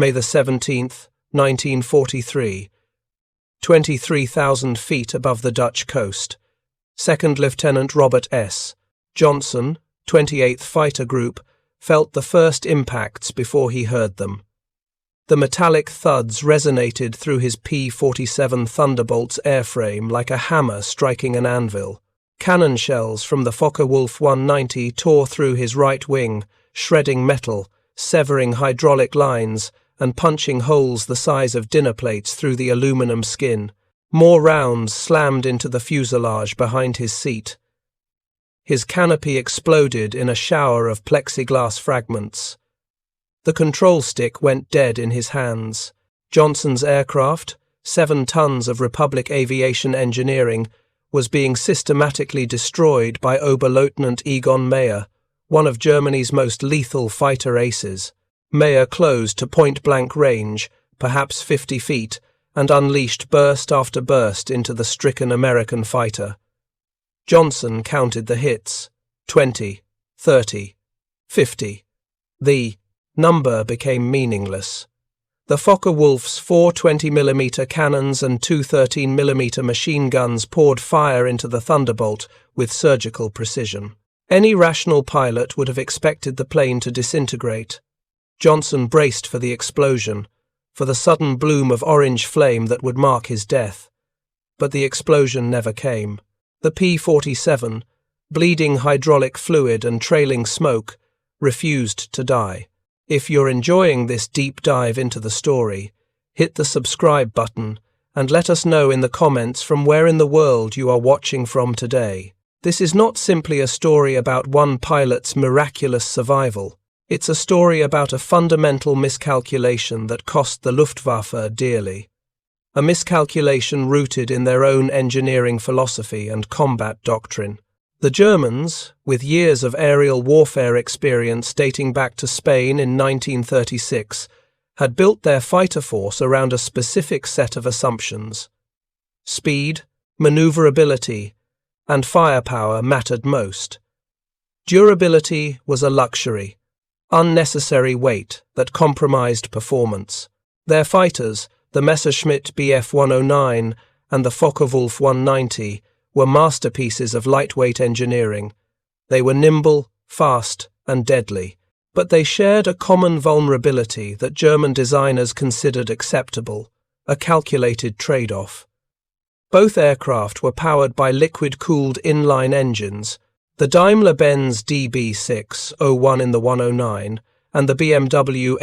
May the 17th, 1943, 23,000 feet above the Dutch coast. Second Lieutenant Robert S. Johnson, 28th Fighter Group, felt the first impacts before he heard them. The metallic thuds resonated through his P-47 Thunderbolt's airframe like a hammer striking an anvil. Cannon shells from the Focke-Wulf 190 tore through his right wing, shredding metal, severing hydraulic lines, and punching holes the size of dinner plates through the aluminum skin. More rounds slammed into the fuselage behind his seat. His canopy exploded in a shower of plexiglass fragments. The control stick went dead in his hands. Johnson's aircraft, 7 tons of Republic Aviation engineering, was being systematically destroyed by Oberleutnant Egon Mayer, one of Germany's most lethal fighter aces. Mayer closed to point-blank range, perhaps 50 feet, and unleashed burst after burst into the stricken American fighter. Johnson counted the hits, 20, 30, 50. The number became meaningless. The Focke-Wulf's 4 20mm cannons and 2 13mm machine guns poured fire into the Thunderbolt with surgical precision. Any rational pilot would have expected the plane to disintegrate. Johnson braced for the explosion, for the sudden bloom of orange flame that would mark his death. But the explosion never came. The P-47, bleeding hydraulic fluid and trailing smoke, refused to die. If you're enjoying this deep dive into the story, hit the subscribe button and let us know in the comments from where in the world you are watching from today. This is not simply a story about one pilot's miraculous survival. It's a story about a fundamental miscalculation that cost the Luftwaffe dearly. A miscalculation rooted in their own engineering philosophy and combat doctrine. The Germans, with years of aerial warfare experience dating back to Spain in 1936, had built their fighter force around a specific set of assumptions. Speed, maneuverability, and firepower mattered most. Durability was a luxury, unnecessary weight that compromised performance. Their fighters, the Messerschmitt Bf 109 and the Focke-Wulf 190, were masterpieces of lightweight engineering. They were nimble, fast, and deadly, but they shared a common vulnerability that German designers considered acceptable, a calculated trade-off. Both aircraft were powered by liquid-cooled inline engines. The Daimler-Benz DB6-01 in the 109 and the BMW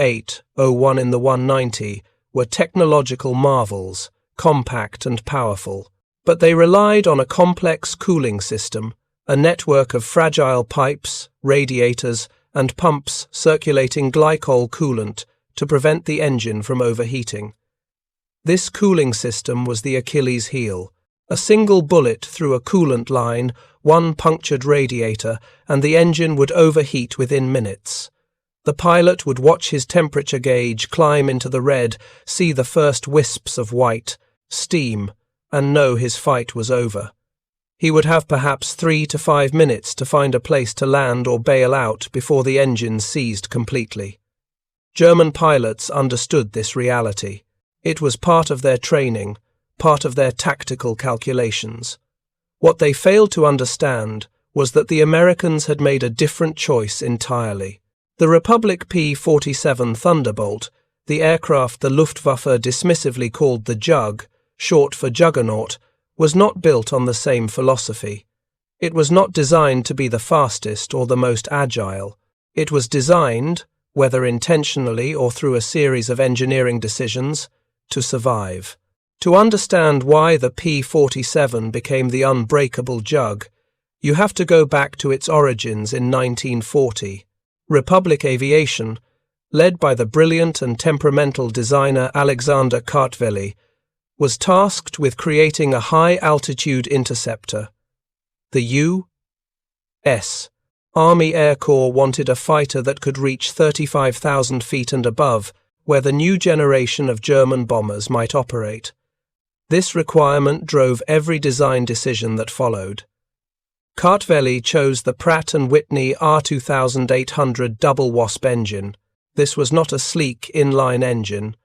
8-01 in the 190 were technological marvels, compact and powerful. But they relied on a complex cooling system, a network of fragile pipes, radiators, and pumps circulating glycol coolant to prevent the engine from overheating. This cooling system was the Achilles heel. A single bullet through a coolant line, one punctured radiator, and the engine would overheat within minutes. The pilot would watch his temperature gauge climb into the red, see the first wisps of white, steam, and know his fight was over. He would have perhaps 3 to 5 minutes to find a place to land or bail out before the engine seized completely. German pilots understood this reality. It was part of their training, part of their tactical calculations. What they failed to understand was that the Americans had made a different choice entirely. The Republic P-47 Thunderbolt, the aircraft the Luftwaffe dismissively called the Jug, short for Juggernaut, was not built on the same philosophy. It was not designed to be the fastest or the most agile. It was designed, whether intentionally or through a series of engineering decisions, to survive. To understand why the P-47 became the Unbreakable Jug, you have to go back to its origins in 1940. Republic Aviation, led by the brilliant and temperamental designer Alexander Kartveli, was tasked with creating a high-altitude interceptor. The U.S. Army Air Corps wanted a fighter that could reach 35,000 feet and above, where the new generation of German bombers might operate. This requirement drove every design decision that followed. Kartveli chose the Pratt & Whitney R2800 double-wasp engine. This was not a sleek inline engine.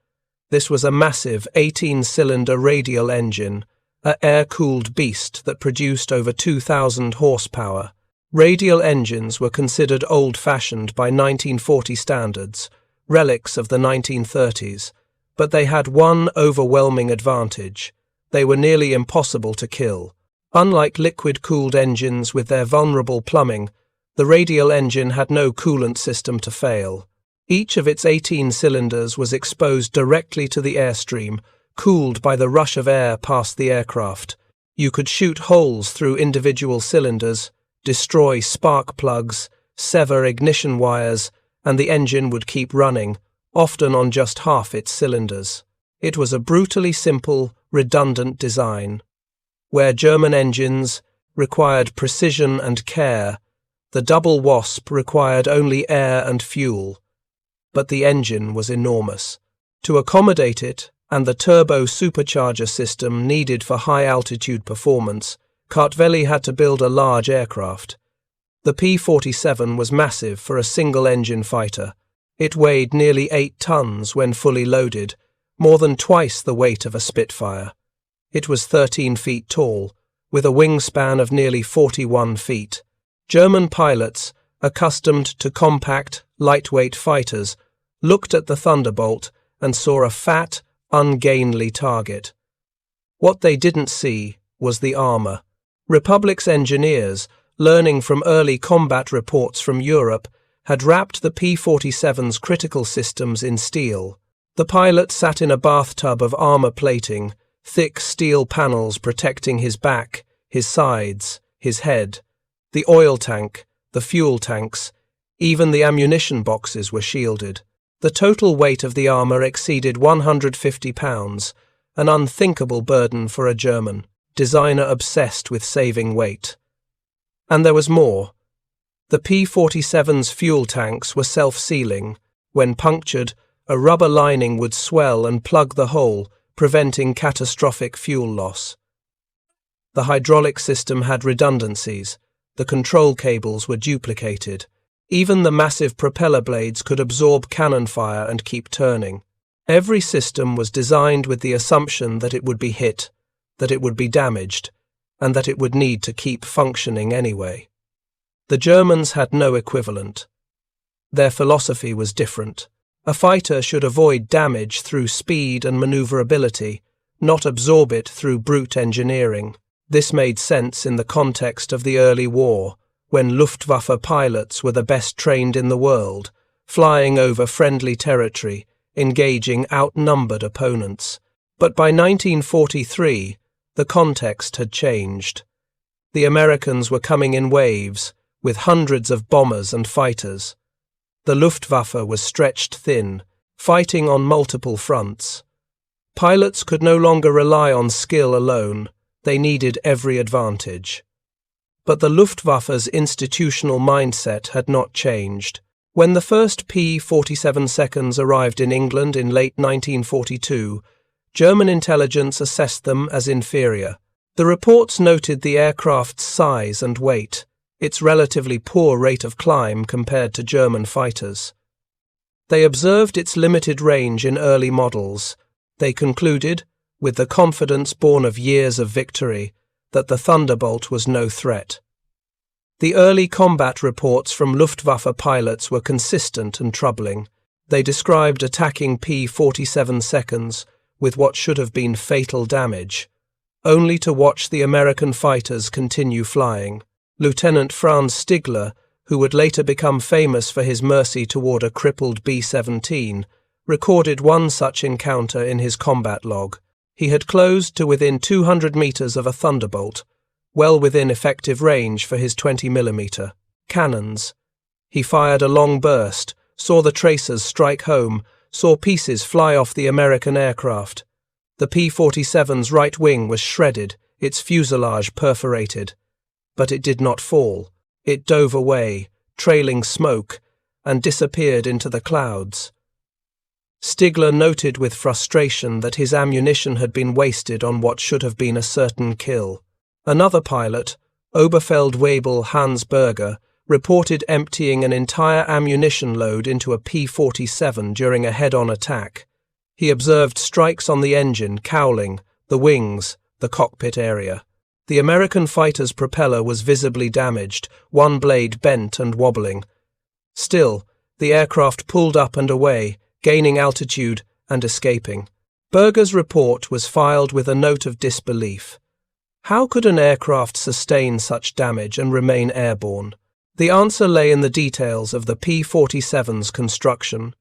This was a massive 18-cylinder radial engine, an air-cooled beast that produced over 2,000 horsepower. Radial engines were considered old-fashioned by 1940 standards, relics of the 1930s, but they had one overwhelming advantage. They were nearly impossible to kill. Unlike liquid-cooled engines with their vulnerable plumbing, the radial engine had no coolant system to fail. Each of its 18 cylinders was exposed directly to the airstream, cooled by the rush of air past the aircraft. You could shoot holes through individual cylinders, destroy spark plugs, sever ignition wires, and the engine would keep running, often on just half its cylinders. It was a brutally simple, redundant design. Where German engines required precision and care, the double Wasp required only air and fuel. But the engine was enormous. To accommodate it, and the turbo supercharger system needed for high-altitude performance, Kartveli had to build a large aircraft. The P-47 was massive for a single-engine fighter. It weighed nearly 8 tons when fully loaded, more than twice the weight of a Spitfire. It was 13 feet tall, with a wingspan of nearly 41 feet. German pilots, accustomed to compact, lightweight fighters, looked at the Thunderbolt and saw a fat, ungainly target. What they didn't see was the armor. Republic's engineers, learning from early combat reports from Europe, had wrapped the P-47's critical systems in steel. The pilot sat in a bathtub of armor plating, thick steel panels protecting his back, his sides, his head. The oil tank, the fuel tanks, even the ammunition boxes were shielded. The total weight of the armor exceeded 150 pounds, an unthinkable burden for a German, designer obsessed with saving weight. And there was more. The P-47's fuel tanks were self-sealing. When punctured, a rubber lining would swell and plug the hole, preventing catastrophic fuel loss. The hydraulic system had redundancies. The control cables were duplicated. Even the massive propeller blades could absorb cannon fire and keep turning. Every system was designed with the assumption that it would be hit, that it would be damaged, and that it would need to keep functioning anyway. The Germans had no equivalent. Their philosophy was different. A fighter should avoid damage through speed and maneuverability, not absorb it through brute engineering. This made sense in the context of the early war, when Luftwaffe pilots were the best trained in the world, flying over friendly territory, engaging outnumbered opponents. But by 1943, the context had changed. The Americans were coming in waves, with hundreds of bombers and fighters. The Luftwaffe was stretched thin, fighting on multiple fronts. Pilots could no longer rely on skill alone. They needed every advantage. But the Luftwaffe's institutional mindset had not changed. When the first P-47 seconds arrived in England in late 1942, German intelligence assessed them as inferior. The reports noted the aircraft's size and weight, its relatively poor rate of climb compared to German fighters. They observed its limited range in early models. They concluded, with the confidence born of years of victory, that the Thunderbolt was no threat. The early combat reports from Luftwaffe pilots were consistent and troubling. They described attacking P-47 seconds with what should have been fatal damage, only to watch the American fighters continue flying. Lieutenant Franz Stigler, who would later become famous for his mercy toward a crippled B-17, recorded one such encounter in his combat log. He had closed to within 200 meters of a Thunderbolt, well within effective range for his 20mm cannons. He fired a long burst, saw the tracers strike home, saw pieces fly off the American aircraft. The P-47's right wing was shredded, its fuselage perforated. But it did not fall. It dove away, trailing smoke, and disappeared into the clouds. Stigler noted with frustration that his ammunition had been wasted on what should have been a certain kill. Another pilot, Oberfeldwebel Hans Berger, reported emptying an entire ammunition load into a P-47 during a head-on attack. He observed strikes on the engine, cowling, the wings, the cockpit area. The American fighter's propeller was visibly damaged, one blade bent and wobbling. Still, the aircraft pulled up and away, gaining altitude and escaping. Berger's report was filed with a note of disbelief. How could an aircraft sustain such damage and remain airborne? The answer lay in the details of the P-47's construction,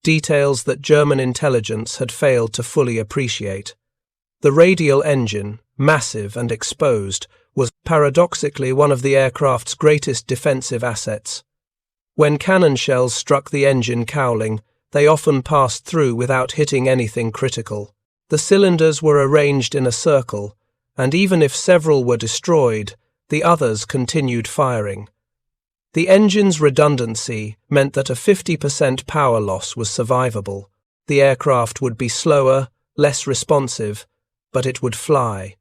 details that German intelligence had failed to fully appreciate. The radial engine, massive and exposed, was paradoxically one of the aircraft's greatest defensive assets. When cannon shells struck the engine cowling, they often passed through without hitting anything critical. The cylinders were arranged in a circle, and even if several were destroyed, the others continued firing. The engine's redundancy meant that a 50% power loss was survivable. The aircraft would be slower, less responsive, but it would fly.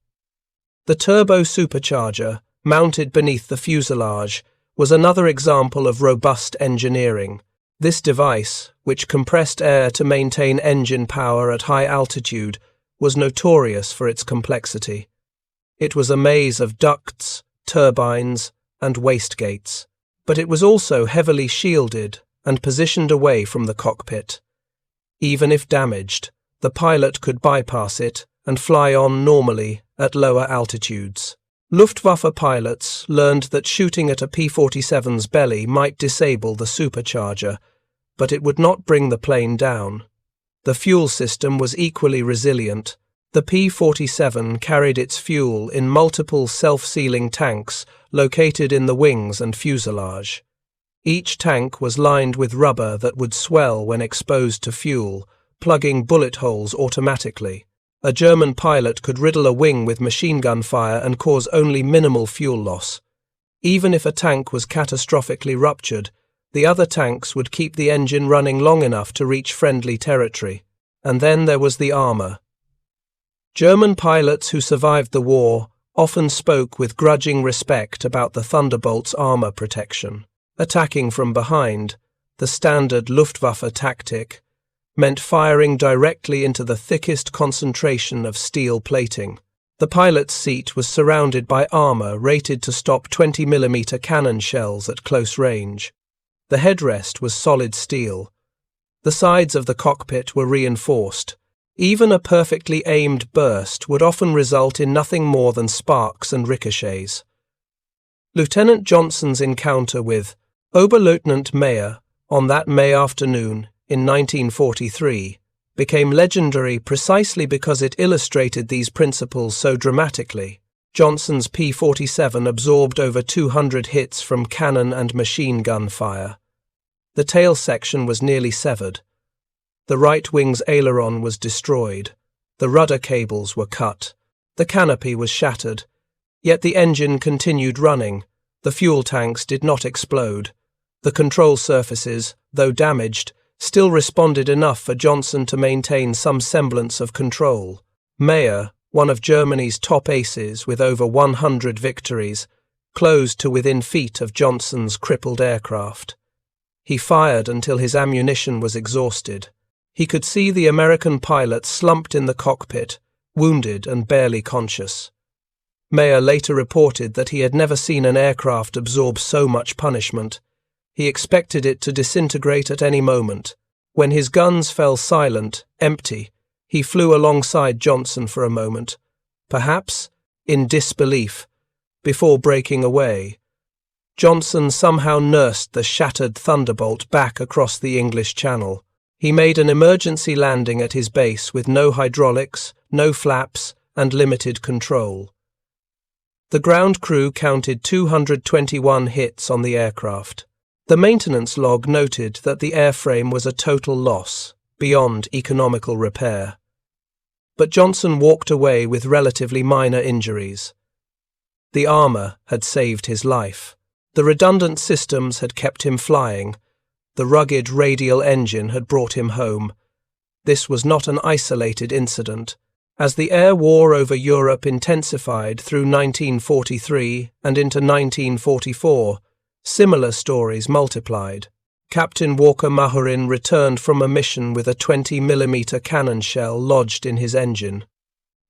The turbo supercharger, mounted beneath the fuselage, was another example of robust engineering. This device, which compressed air to maintain engine power at high altitude, was notorious for its complexity. It was a maze of ducts, turbines, and wastegates, but it was also heavily shielded and positioned away from the cockpit. Even if damaged, the pilot could bypass it and fly on normally at lower altitudes. Luftwaffe pilots learned that shooting at a P-47's belly might disable the supercharger, but it would not bring the plane down. The fuel system was equally resilient. The P-47 carried its fuel in multiple self-sealing tanks located in the wings and fuselage. Each tank was lined with rubber that would swell when exposed to fuel, plugging bullet holes automatically. A German pilot could riddle a wing with machine gun fire and cause only minimal fuel loss. Even if a tank was catastrophically ruptured, the other tanks would keep the engine running long enough to reach friendly territory. And then there was the armor. German pilots who survived the war often spoke with grudging respect about the Thunderbolts' armor protection. Attacking from behind, the standard Luftwaffe tactic, meant firing directly into the thickest concentration of steel plating. The pilot's seat was surrounded by armor rated to stop 20mm cannon shells at close range. The headrest was solid steel. The sides of the cockpit were reinforced. Even a perfectly aimed burst would often result in nothing more than sparks and ricochets. Lieutenant Johnson's encounter with Oberleutnant Mayer on that May afternoon in 1943 became legendary precisely because it illustrated these principles so dramatically. Johnson's P-47 absorbed over 200 hits from cannon and machine gun fire. The tail section was nearly severed. The right wing's aileron was destroyed. The rudder cables were cut. The canopy was shattered. Yet the engine continued running. The fuel tanks did not explode. The control surfaces, though damaged, still responded enough for Johnson to maintain some semblance of control. Mayer, one of Germany's top aces with over 100 victories, closed to within feet of Johnson's crippled aircraft. He fired until his ammunition was exhausted. He could see the American pilot slumped in the cockpit, wounded and barely conscious. Mayer later reported that he had never seen an aircraft absorb so much punishment. He expected it to disintegrate at any moment. When his guns fell silent, empty, he flew alongside Johnson for a moment, perhaps in disbelief, before breaking away. Johnson somehow nursed the shattered Thunderbolt back across the English Channel. He made an emergency landing at his base with no hydraulics, no flaps, and limited control. The ground crew counted 221 hits on the aircraft. The maintenance log noted that the airframe was a total loss, beyond economical repair. But Johnson walked away with relatively minor injuries. The armor had saved his life. The redundant systems had kept him flying. The rugged radial engine had brought him home. This was not an isolated incident. As the air war over Europe intensified through 1943 and into 1944, Similar stories multiplied. Captain Walker Mahurin returned from a mission with a 20mm cannon shell lodged in his engine.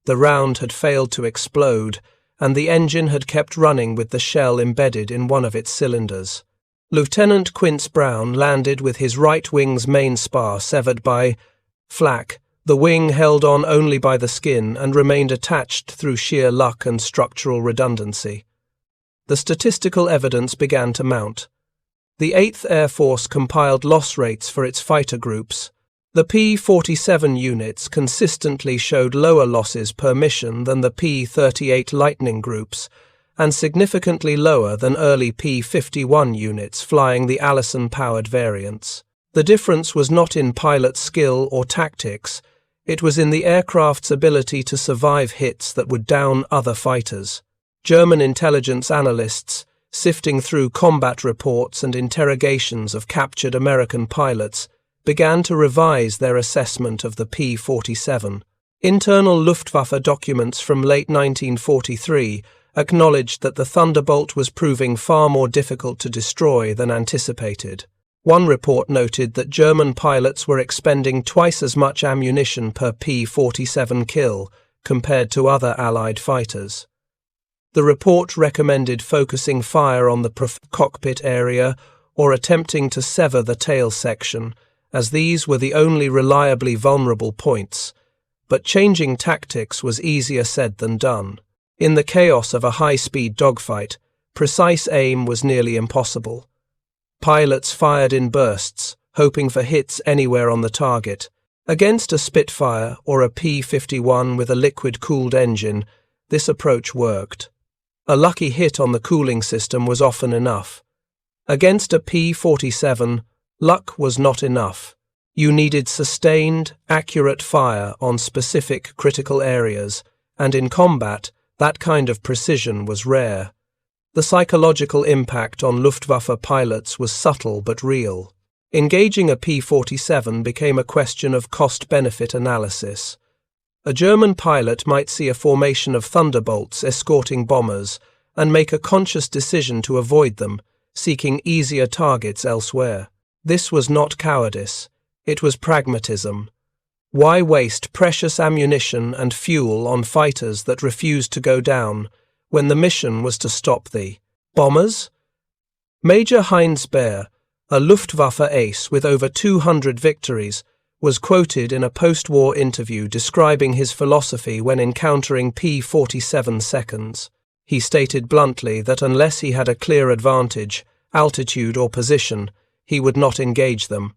The round had failed to explode, and the engine had kept running with the shell embedded in one of its cylinders. Lieutenant Quince Brown landed with his right wing's main spar severed by flak. The wing held on only by the skin and remained attached through sheer luck and structural redundancy. The statistical evidence began to mount. The 8th Air Force compiled loss rates for its fighter groups. The P-47 units consistently showed lower losses per mission than the P-38 Lightning groups, and significantly lower than early P-51 units flying the Allison-powered variants. The difference was not in pilot skill or tactics, it was in the aircraft's ability to survive hits that would down other fighters. German intelligence analysts, sifting through combat reports and interrogations of captured American pilots, began to revise their assessment of the P-47. Internal Luftwaffe documents from late 1943 acknowledged that the Thunderbolt was proving far more difficult to destroy than anticipated. One report noted that German pilots were expending twice as much ammunition per P-47 kill compared to other Allied fighters. The report recommended focusing fire on the cockpit area or attempting to sever the tail section, as these were the only reliably vulnerable points, but changing tactics was easier said than done. In the chaos of a high-speed dogfight, precise aim was nearly impossible. Pilots fired in bursts, hoping for hits anywhere on the target. Against a Spitfire or a P-51 with a liquid-cooled engine, this approach worked. A lucky hit on the cooling system was often enough. Against a P-47, luck was not enough. You needed sustained, accurate fire on specific critical areas, and in combat, that kind of precision was rare. The psychological impact on Luftwaffe pilots was subtle but real. Engaging a P-47 became a question of cost-benefit analysis. A German pilot might see a formation of Thunderbolts escorting bombers and make a conscious decision to avoid them, seeking easier targets elsewhere. This was not cowardice, it was pragmatism. Why waste precious ammunition and fuel on fighters that refused to go down when the mission was to stop the bombers? Major Heinz, a Luftwaffe ace with over 200 victories, was quoted in a post-war interview describing his philosophy when encountering P-47 seconds. He stated bluntly that unless he had a clear advantage, altitude or position, he would not engage them.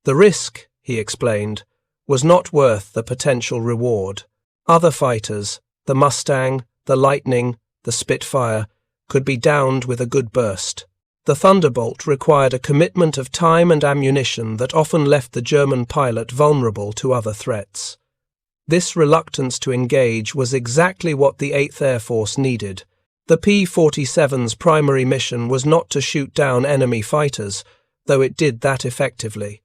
The risk, he explained, was not worth the potential reward. Other fighters, the Mustang, the Lightning, the Spitfire, could be downed with a good burst. The Thunderbolt required a commitment of time and ammunition that often left the German pilot vulnerable to other threats. This reluctance to engage was exactly what the 8th Air Force needed. The P-47's primary mission was not to shoot down enemy fighters, though it did that effectively.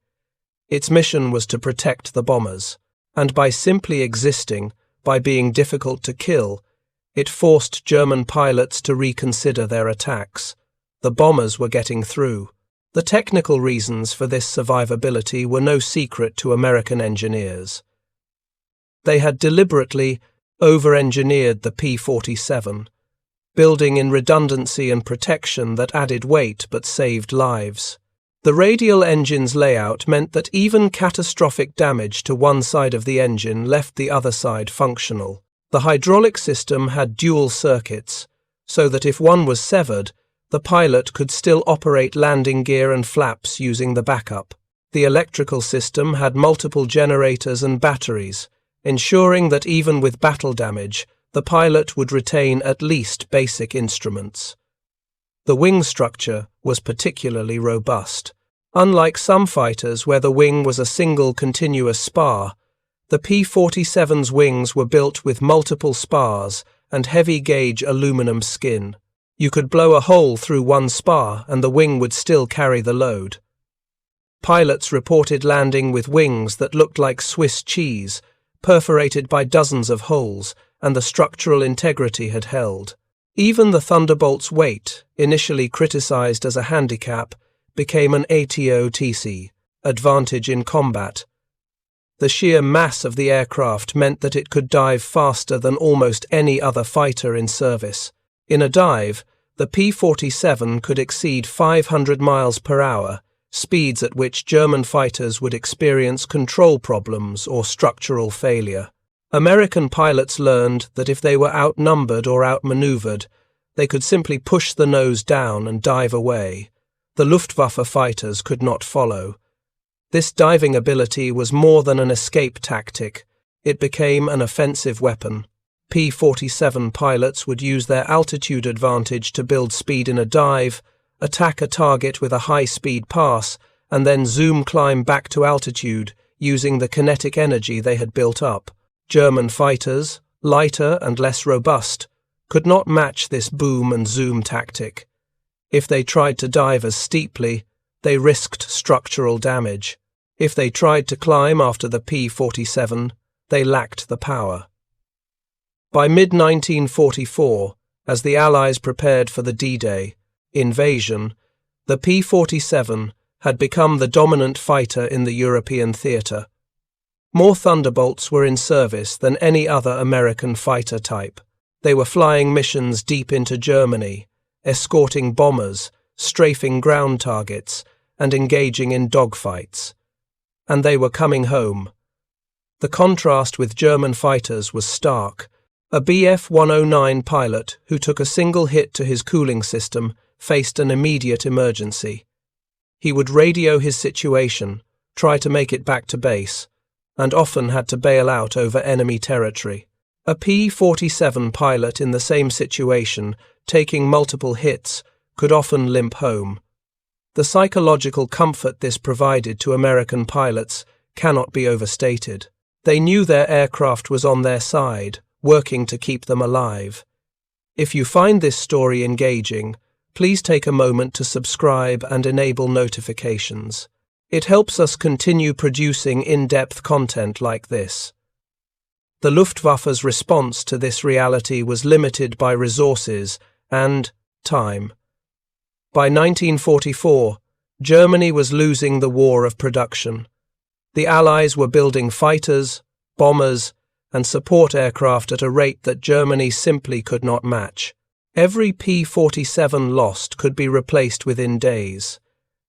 Its mission was to protect the bombers, and by simply existing, by being difficult to kill, it forced German pilots to reconsider their attacks. The bombers were getting through. The technical reasons for this survivability were no secret to American engineers. They had deliberately over-engineered the P-47, building in redundancy and protection that added weight but saved lives. The radial engine's layout meant that even catastrophic damage to one side of the engine left the other side functional. The hydraulic system had dual circuits, so that if one was severed, the pilot could still operate landing gear and flaps using the backup. The electrical system had multiple generators and batteries, ensuring that even with battle damage, the pilot would retain at least basic instruments. The wing structure was particularly robust. Unlike some fighters where the wing was a single continuous spar, the P-47's wings were built with multiple spars and heavy-gauge aluminum skin. You could blow a hole through one spar and the wing would still carry the load. Pilots reported landing with wings that looked like Swiss cheese, perforated by dozens of holes, and the structural integrity had held. Even the Thunderbolt's weight, initially criticized as a handicap, became an ATOTC, advantage in combat. The sheer mass of the aircraft meant that it could dive faster than almost any other fighter in service. In a dive, the P-47 could exceed 500 miles per hour, speeds at which German fighters would experience control problems or structural failure. American pilots learned that if they were outnumbered or outmaneuvered, they could simply push the nose down and dive away. The Luftwaffe fighters could not follow. This diving ability was more than an escape tactic. It became an offensive weapon. P-47 pilots would use their altitude advantage to build speed in a dive, attack a target with a high-speed pass, and then zoom climb back to altitude using the kinetic energy they had built up. German fighters, lighter and less robust, could not match this boom and zoom tactic. If they tried to dive as steeply, they risked structural damage. If they tried to climb after the P-47, they lacked the power. By mid-1944, as the Allies prepared for the D-Day invasion, the P-47 had become the dominant fighter in the European theatre. More Thunderbolts were in service than any other American fighter type. They were flying missions deep into Germany, escorting bombers, strafing ground targets, and engaging in dogfights. And they were coming home. The contrast with German fighters was stark. A Bf-109 pilot who took a single hit to his cooling system faced an immediate emergency. He would radio his situation, try to make it back to base, and often had to bail out over enemy territory. A P-47 pilot in the same situation, taking multiple hits, could often limp home. The psychological comfort this provided to American pilots cannot be overstated. They knew their aircraft was on their side, working to keep them alive. If you find this story engaging, please take a moment to subscribe and enable notifications. It helps us continue producing in-depth content like this. The Luftwaffe's response to this reality was limited by resources and time. By 1944, Germany was losing the war of production. The Allies were building fighters, bombers, and support aircraft at a rate that Germany simply could not match. Every P-47 lost could be replaced within days.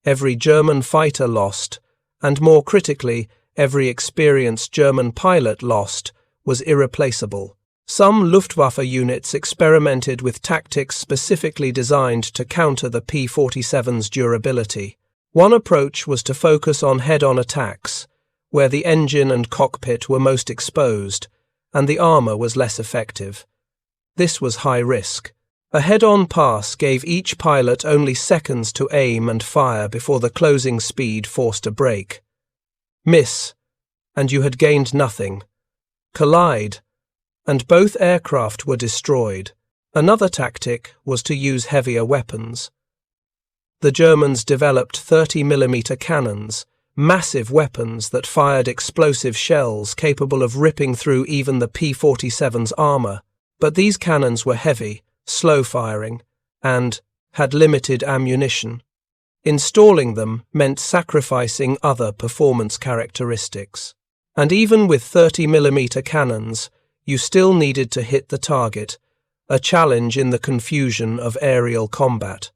Every German fighter lost, and more critically, every experienced German pilot lost, was irreplaceable. Some Luftwaffe units experimented with tactics specifically designed to counter the P-47's durability. One approach was to focus on head-on attacks, where the engine and cockpit were most exposed, and the armor was less effective. This was high risk. A head-on pass gave each pilot only seconds to aim and fire before the closing speed forced a break. Miss, and you had gained nothing. Collide, and both aircraft were destroyed. Another tactic was to use heavier weapons. The Germans developed 30mm cannons, massive weapons that fired explosive shells capable of ripping through even the P-47's armor. But these cannons were heavy, slow-firing, and had limited ammunition. Installing them meant sacrificing other performance characteristics. And even with 30mm cannons, you still needed to hit the target, a challenge in the confusion of aerial combat.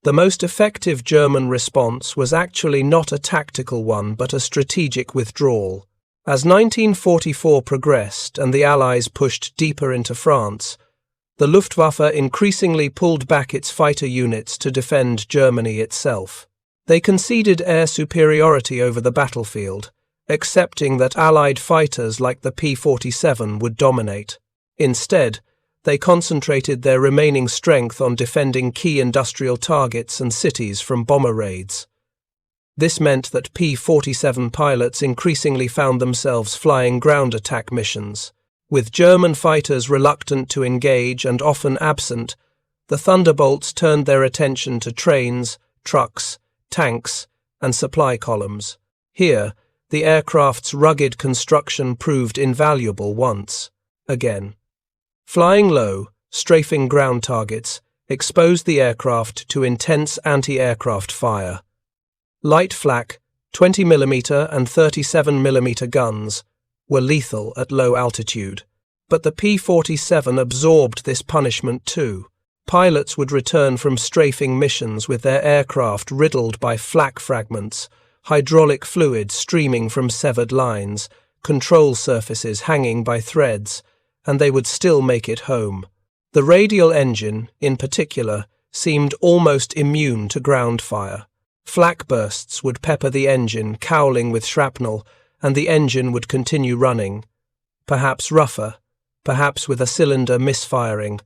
The most effective German response was actually not a tactical one but a strategic withdrawal. As 1944 progressed and the Allies pushed deeper into France, the Luftwaffe increasingly pulled back its fighter units to defend Germany itself. They conceded air superiority over the battlefield, accepting that Allied fighters like the P-47 would dominate. Instead, they concentrated their remaining strength on defending key industrial targets and cities from bomber raids. This meant that P-47 pilots increasingly found themselves flying ground attack missions. With German fighters reluctant to engage and often absent, the Thunderbolts turned their attention to trains, trucks, tanks, and supply columns. Here, the aircraft's rugged construction proved invaluable once again. Flying low, strafing ground targets, exposed the aircraft to intense anti-aircraft fire. Light flak, 20mm and 37mm guns, were lethal at low altitude. But the P-47 absorbed this punishment too. Pilots would return from strafing missions with their aircraft riddled by flak fragments, hydraulic fluid streaming from severed lines, control surfaces hanging by threads, and they would still make it home. The radial engine, in particular, seemed almost immune to ground fire. Flak bursts would pepper the engine, cowling with shrapnel, and the engine would continue running. Perhaps rougher, perhaps with a cylinder misfiring,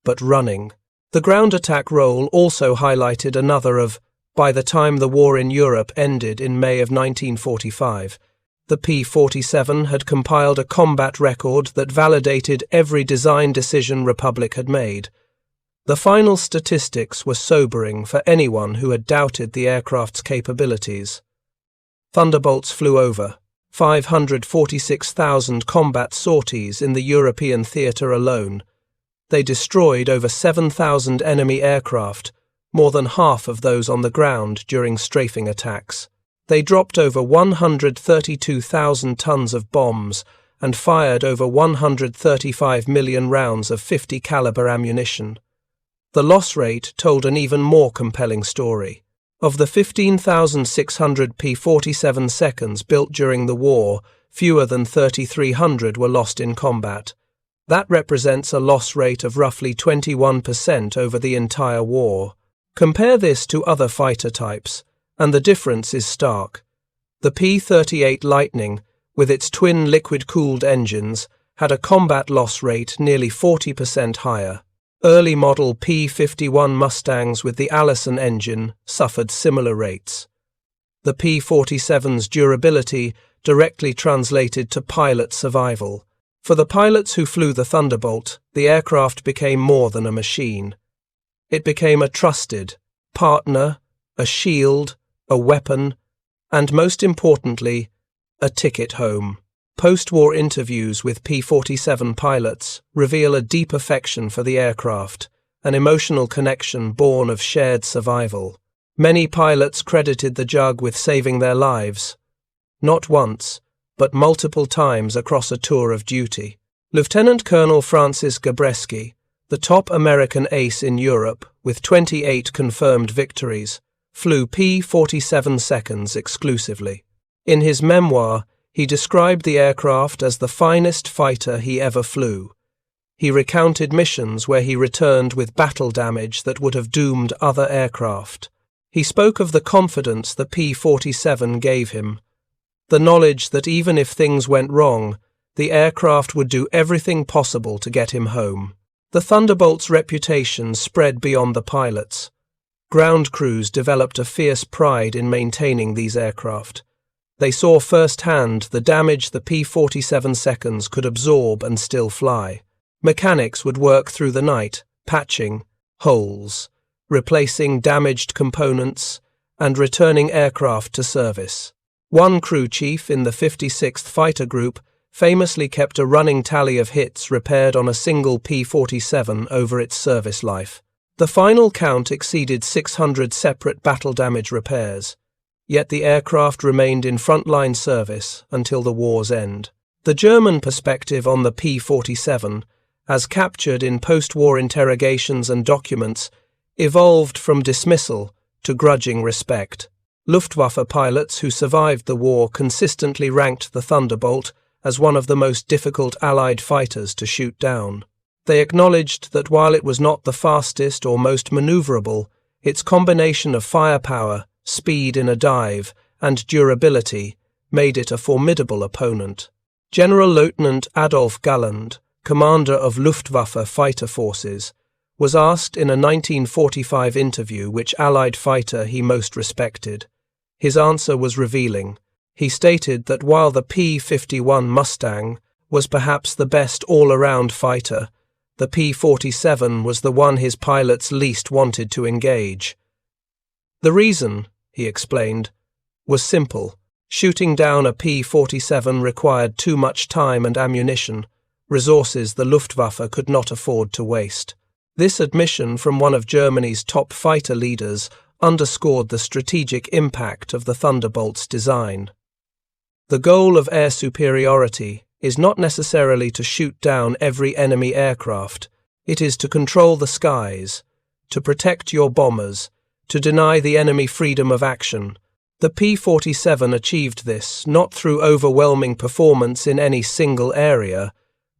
but running. The ground attack role also highlighted another of, by the time the war in Europe ended in May of 1945, the P-47 had compiled a combat record that validated every design decision Republic had made. The final statistics were sobering for anyone who had doubted the aircraft's capabilities. Thunderbolts flew over 546,000 combat sorties in the European theatre alone. They destroyed over 7,000 enemy aircraft, more than half of those on the ground during strafing attacks. They dropped over 132,000 tons of bombs and fired over 135 million rounds of 50 caliber ammunition. The loss rate told an even more compelling story. Of the 15,600 P-47 seconds built during the war, fewer than 3,300 were lost in combat. That represents a loss rate of roughly 21% over the entire war. Compare this to other fighter types, and the difference is stark. The P-38 Lightning, with its twin liquid-cooled engines, had a combat loss rate nearly 40% higher. Early model P-51 Mustangs with the Allison engine suffered similar rates. The P-47's durability directly translated to pilot survival. For the pilots who flew the Thunderbolt, the aircraft became more than a machine. It became a trusted partner, a shield, a weapon, and most importantly, a ticket home. Post-war interviews with P-47 pilots reveal a deep affection for the aircraft, an emotional connection born of shared survival. Many pilots credited the Jug with saving their lives, not once, but multiple times across a tour of duty. Lieutenant Colonel Francis Gabreski, the top American ace in Europe with 28 confirmed victories, flew P-47 seconds exclusively. In his memoir, he described the aircraft as the finest fighter he ever flew. He recounted missions where he returned with battle damage that would have doomed other aircraft. He spoke of the confidence the P-47 gave him, the knowledge that even if things went wrong, the aircraft would do everything possible to get him home. The Thunderbolt's reputation spread beyond the pilots. Ground crews developed a fierce pride in maintaining these aircraft. They saw firsthand the damage the P-47 seconds could absorb and still fly. Mechanics would work through the night, patching holes, replacing damaged components, and returning aircraft to service. One crew chief in the 56th Fighter Group famously kept a running tally of hits repaired on a single P-47 over its service life. The final count exceeded 600 separate battle damage repairs, yet the aircraft remained in frontline service until the war's end. The German perspective on the P-47, as captured in post-war interrogations and documents, evolved from dismissal to grudging respect. Luftwaffe pilots who survived the war consistently ranked the Thunderbolt as one of the most difficult Allied fighters to shoot down. They acknowledged that while it was not the fastest or most maneuverable, its combination of firepower, speed in a dive, and durability made it a formidable opponent. General Lieutenant Adolf Galland, commander of Luftwaffe fighter forces, was asked in a 1945 interview which Allied fighter he most respected. His answer was revealing. He stated that while the P-51 Mustang was perhaps the best all-around fighter, the P-47 was the one his pilots least wanted to engage. The reason, he explained, was simple. Shooting down a P-47 required too much time and ammunition, resources the Luftwaffe could not afford to waste. This admission from one of Germany's top fighter leaders underscored the strategic impact of the Thunderbolt's design. The goal of air superiority is not necessarily to shoot down every enemy aircraft. It is to control the skies, to protect your bombers, to deny the enemy freedom of action. The P-47 achieved this not through overwhelming performance in any single area,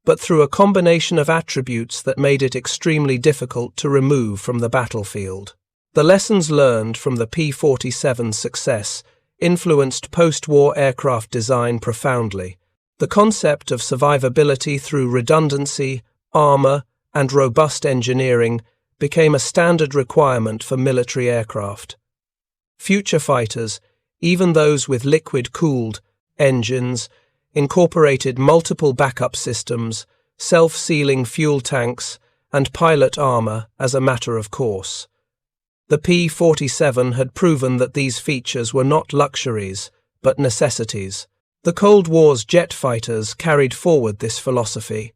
but through a combination of attributes that made it extremely difficult to remove from the battlefield. The lessons learned from the P-47's success influenced post-war aircraft design profoundly. The concept of survivability through redundancy, armor, and robust engineering became a standard requirement for military aircraft. Future fighters, even those with liquid-cooled engines, incorporated multiple backup systems, self-sealing fuel tanks, and pilot armor as a matter of course. The P-47 had proven that these features were not luxuries, but necessities. The Cold War's jet fighters carried forward this philosophy.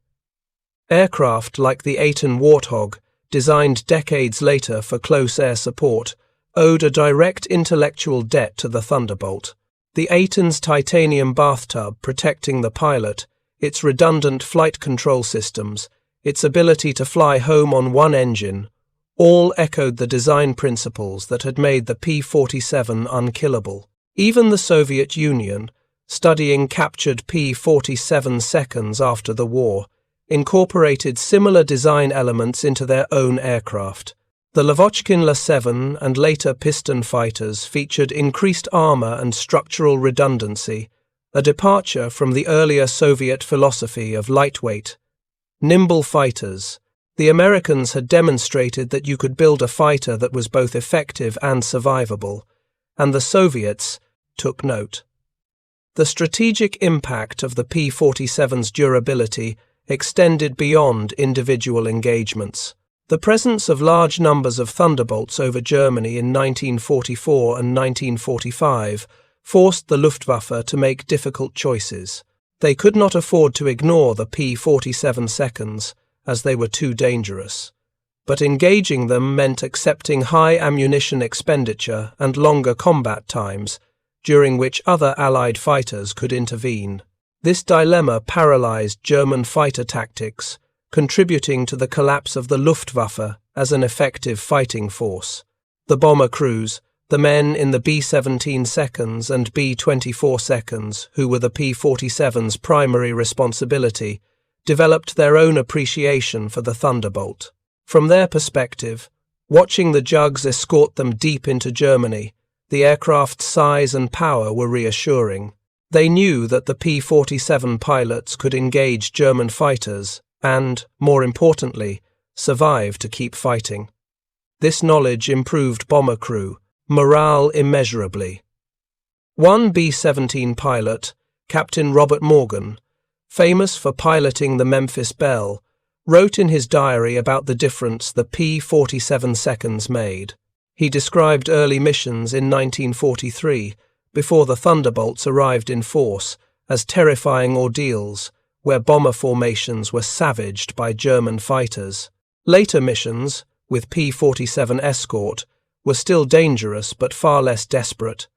Aircraft like the Aten Warthog, designed decades later for close air support, owed a direct intellectual debt to the Thunderbolt. The Aten's titanium bathtub protecting the pilot, its redundant flight control systems, its ability to fly home on one engine, all echoed the design principles that had made the P-47 unkillable. Even the Soviet Union, studying captured P-47 seconds after the war, incorporated similar design elements into their own aircraft. The Lavochkin La-7 and later piston fighters featured increased armor and structural redundancy, a departure from the earlier Soviet philosophy of lightweight, nimble fighters. The Americans had demonstrated that you could build a fighter that was both effective and survivable, and the Soviets took note. The strategic impact of the P-47's durability extended beyond individual engagements. The presence of large numbers of Thunderbolts over Germany in 1944 and 1945 forced the Luftwaffe to make difficult choices. They could not afford to ignore the P-47 seconds, as they were too dangerous. But engaging them meant accepting high ammunition expenditure and longer combat times, during which other Allied fighters could intervene. This dilemma paralyzed German fighter tactics, contributing to the collapse of the Luftwaffe as an effective fighting force. The bomber crews, the men in the B-17 seconds and B-24 seconds, who were the P-47's primary responsibility, developed their own appreciation for the Thunderbolt. From their perspective, watching the Jugs escort them deep into Germany, the aircraft's size and power were reassuring. They knew that the P-47 pilots could engage German fighters and, more importantly, survive to keep fighting. This knowledge improved bomber crew morale immeasurably. One B-17 pilot, Captain Robert Morgan, famous for piloting the Memphis Belle, wrote in his diary about the difference the P-47 seconds made. He described early missions in 1943, before the Thunderbolts arrived in force, as terrifying ordeals, where bomber formations were savaged by German fighters. Later missions, with P-47 escort, were still dangerous but far less desperate.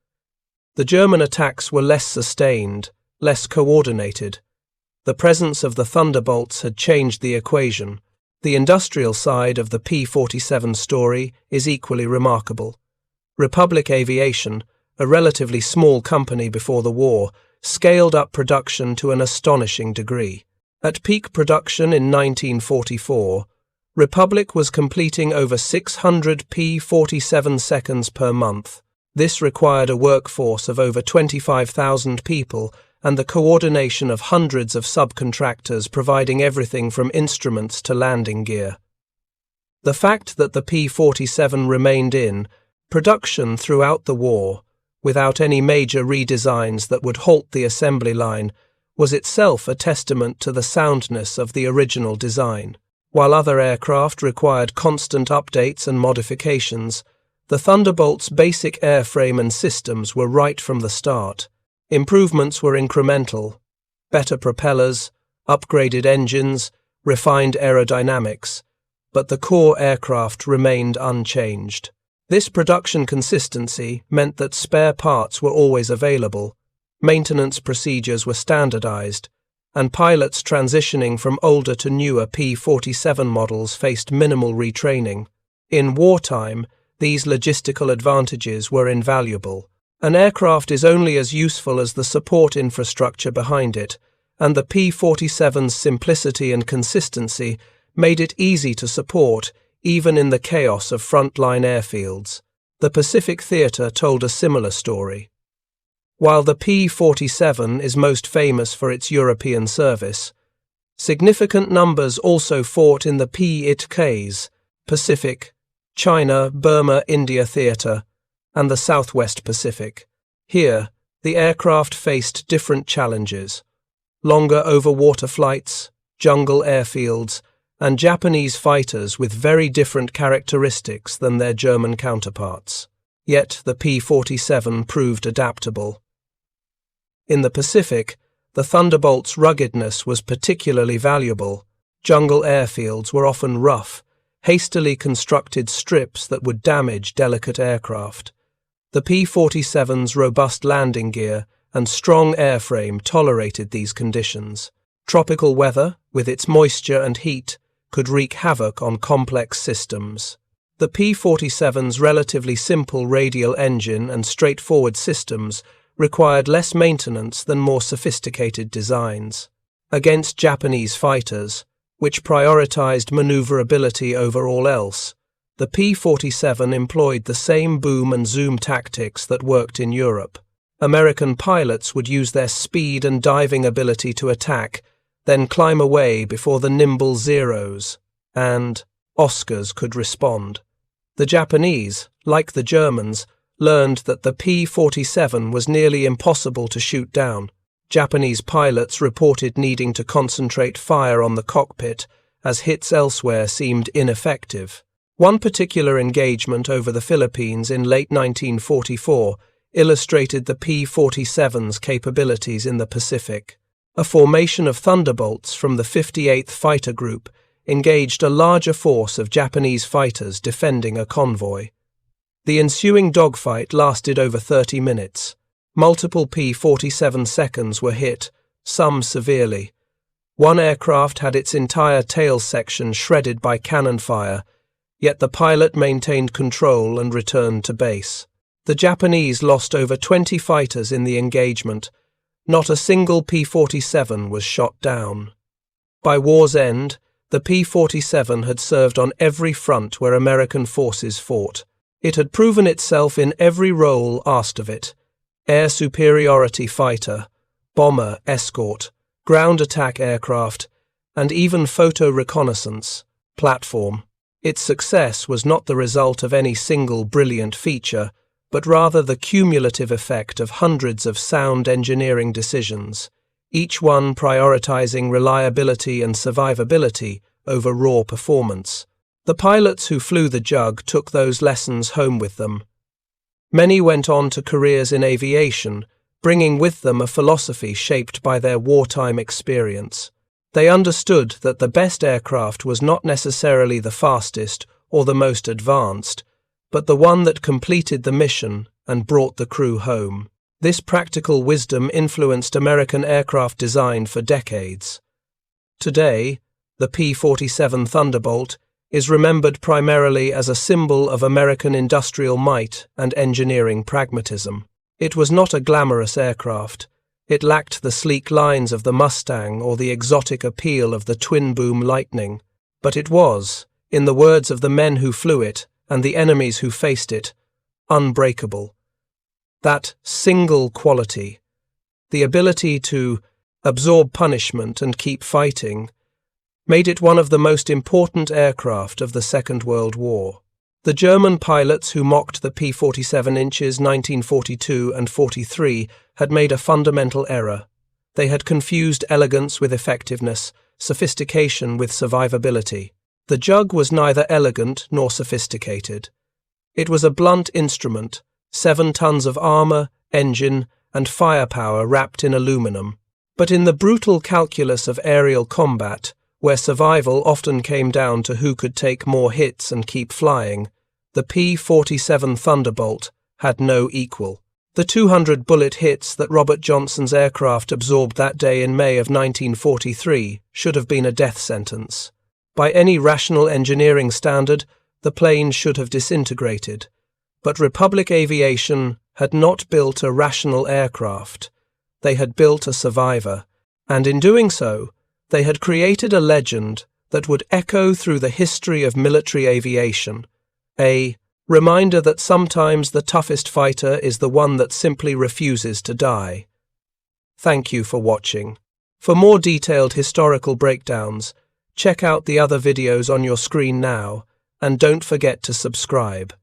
The German attacks were less sustained, less coordinated. The presence of the Thunderbolts had changed the equation. The industrial side of the P-47 story is equally remarkable. Republic Aviation, a relatively small company before the war, scaled up production to an astonishing degree. At peak production in 1944, Republic was completing over 600 P-47 seconds per month. This required a workforce of over 25,000 people and the coordination of hundreds of subcontractors providing everything from instruments to landing gear. The fact that the P-47 remained in production throughout the war, without any major redesigns that would halt the assembly line, was itself a testament to the soundness of the original design. While other aircraft required constant updates and modifications, the Thunderbolt's basic airframe and systems were right from the start. Improvements were incremental: better propellers, upgraded engines, refined aerodynamics, but the core aircraft remained unchanged. This production consistency meant that spare parts were always available, maintenance procedures were standardized, and pilots transitioning from older to newer P-47 models faced minimal retraining. In wartime, these logistical advantages were invaluable. An aircraft is only as useful as the support infrastructure behind it, and the P-47's simplicity and consistency made it easy to support, even in the chaos of frontline airfields. The Pacific Theater told a similar story. While the P-47 is most famous for its European service, significant numbers also fought in the P-ITKs, Pacific, China, Burma, India Theater, and the Southwest Pacific. Here, the aircraft faced different challenges: longer over-water flights, jungle airfields, and Japanese fighters with very different characteristics than their German counterparts. Yet the P-47 proved adaptable. In the Pacific, the Thunderbolt's ruggedness was particularly valuable. Jungle airfields were often rough, hastily constructed strips that would damage delicate aircraft. The P-47's robust landing gear and strong airframe tolerated these conditions. Tropical weather, with its moisture and heat, could wreak havoc on complex systems. The P-47's relatively simple radial engine and straightforward systems required less maintenance than more sophisticated designs. Against Japanese fighters, which prioritized maneuverability over all else, the P-47 employed the same boom and zoom tactics that worked in Europe. American pilots would use their speed and diving ability to attack, then climb away before the nimble Zeros and Oscars could respond. The Japanese, like the Germans, learned that the P-47 was nearly impossible to shoot down. Japanese pilots reported needing to concentrate fire on the cockpit, as hits elsewhere seemed ineffective. One particular engagement over the Philippines in late 1944 illustrated the P-47's capabilities in the Pacific. A formation of Thunderbolts from the 58th Fighter Group engaged a larger force of Japanese fighters defending a convoy. The ensuing dogfight lasted over 30 minutes. Multiple P-47 seconds were hit, some severely. One aircraft had its entire tail section shredded by cannon fire, yet the pilot maintained control and returned to base. The Japanese lost over 20 fighters in the engagement. Not a single P-47 was shot down. By war's end, the P-47 had served on every front where American forces fought. It had proven itself in every role asked of it: air superiority fighter, bomber escort, ground attack aircraft, and even photo reconnaissance platform. Its success was not the result of any single brilliant feature, but rather the cumulative effect of hundreds of sound engineering decisions, each one prioritizing reliability and survivability over raw performance. The pilots who flew the Jug took those lessons home with them. Many went on to careers in aviation, bringing with them a philosophy shaped by their wartime experience. They understood that the best aircraft was not necessarily the fastest or the most advanced, but the one that completed the mission and brought the crew home. This practical wisdom influenced American aircraft design for decades. Today, the P-47 Thunderbolt is remembered primarily as a symbol of American industrial might and engineering pragmatism. It was not a glamorous aircraft. It lacked the sleek lines of the Mustang or the exotic appeal of the twin-boom Lightning, but it was, in the words of the men who flew it and the enemies who faced it, unbreakable. That single quality, the ability to absorb punishment and keep fighting, made it one of the most important aircraft of the Second World War. The German pilots who mocked the P-47 inches 1942 and 43 had made a fundamental error. They had confused elegance with effectiveness, sophistication with survivability. The Jug was neither elegant nor sophisticated. It was a blunt instrument, 7 tons of armour, engine, and firepower wrapped in aluminum. But in the brutal calculus of aerial combat, where survival often came down to who could take more hits and keep flying, the P-47 Thunderbolt had no equal. The 200 bullet hits that Robert Johnson's aircraft absorbed that day in May of 1943 should have been a death sentence. By any rational engineering standard, the plane should have disintegrated. But Republic Aviation had not built a rational aircraft. They had built a survivor, and in doing so, they had created a legend that would echo through the history of military aviation, a reminder that sometimes the toughest fighter is the one that simply refuses to die. Thank you for watching. For more detailed historical breakdowns, check out the other videos on your screen now, and don't forget to subscribe.